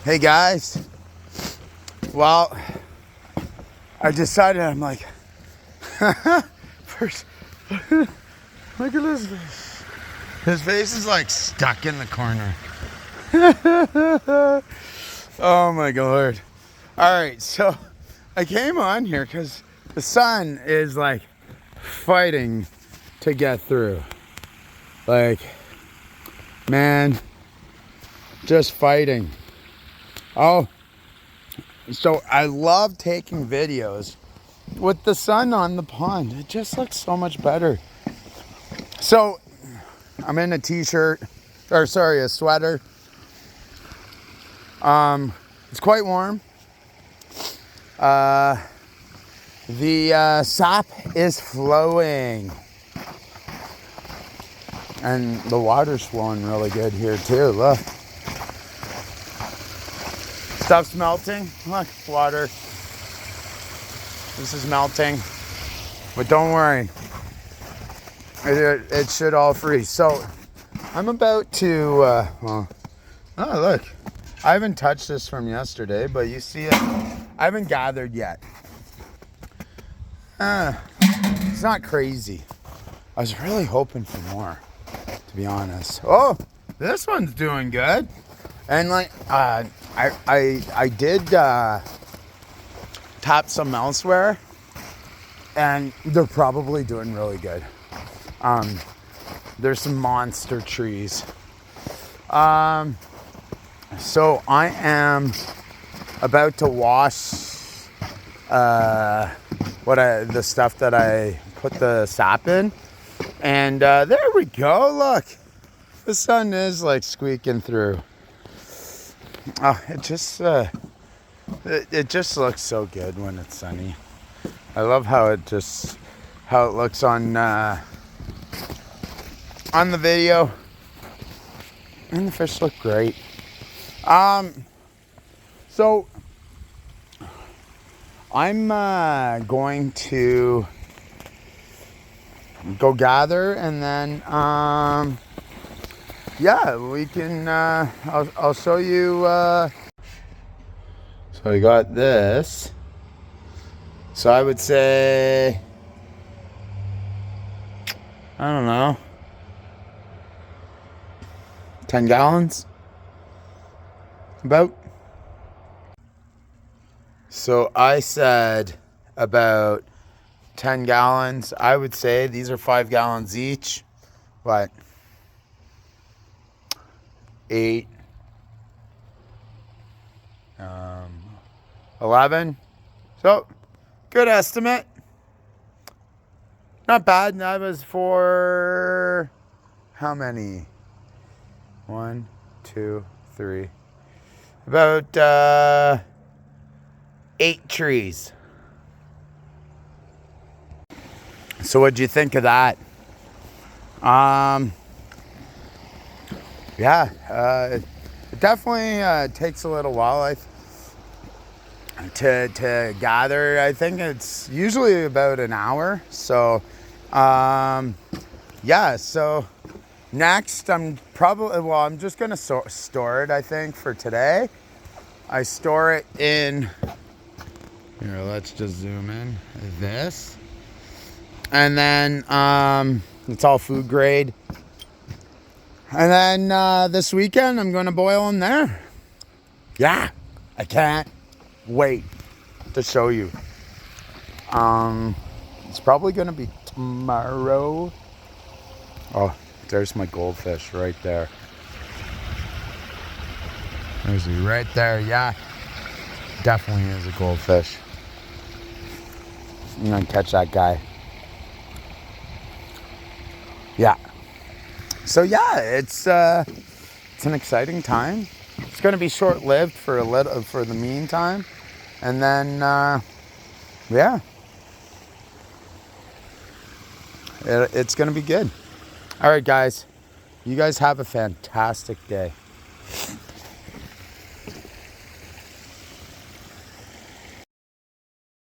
Hey guys, well, I decided, I'm like, first, look at this face. His face is like stuck in the corner. Oh my God. All right, so I came on here because the sun is like fighting to get through. Like, man, just fighting. Oh, so I love taking videos with the sun on the pond. It just looks so much better. So I'm in a t-shirt, or sorry, a sweater. It's quite warm. The sap is flowing. And the water's flowing really good here too, look. Stuff's melting. Look, water. This is melting. But don't worry. It should all freeze. So I'm about to, oh look. I haven't touched this from yesterday, but you see it. I haven't gathered yet. It's not crazy. I was really hoping for more, to be honest. Oh, this one's doing good. And like, I did tap some elsewhere, and they're probably doing really good. There's some monster trees. So I am about to wash the stuff that I put the sap in, and there we go. Look, the sun is like squeaking through. Oh, it just looks so good when it's sunny. I love how it looks on the video, and the fish look great. So I'm going to go gather, and then yeah, we can I'll show you. So I got this. So I would say, I don't know, 10 gallons about. So I said about 10 gallons. I would say these are 5 gallons each. What? 8, 11. So good estimate. Not bad. That was for how many? 1, 2, 3. About 8 trees. So what'd you think of that? Yeah, it definitely takes a little while to gather. I think it's usually about an hour. So yeah, so next I'm just gonna store it, I think, for today. I store it in here. Let's just zoom in this, and then it's all food grade. And then this weekend I'm gonna boil them there. Yeah, I can't wait to show you. It's probably gonna be tomorrow. Oh, there's my goldfish right there. There's he right there. Yeah, definitely is a goldfish. I'm gonna catch that guy. Yeah. So yeah, it's an exciting time. It's gonna be short-lived for the meantime, and then yeah, it's gonna be good. All right, guys. You guys have a fantastic day.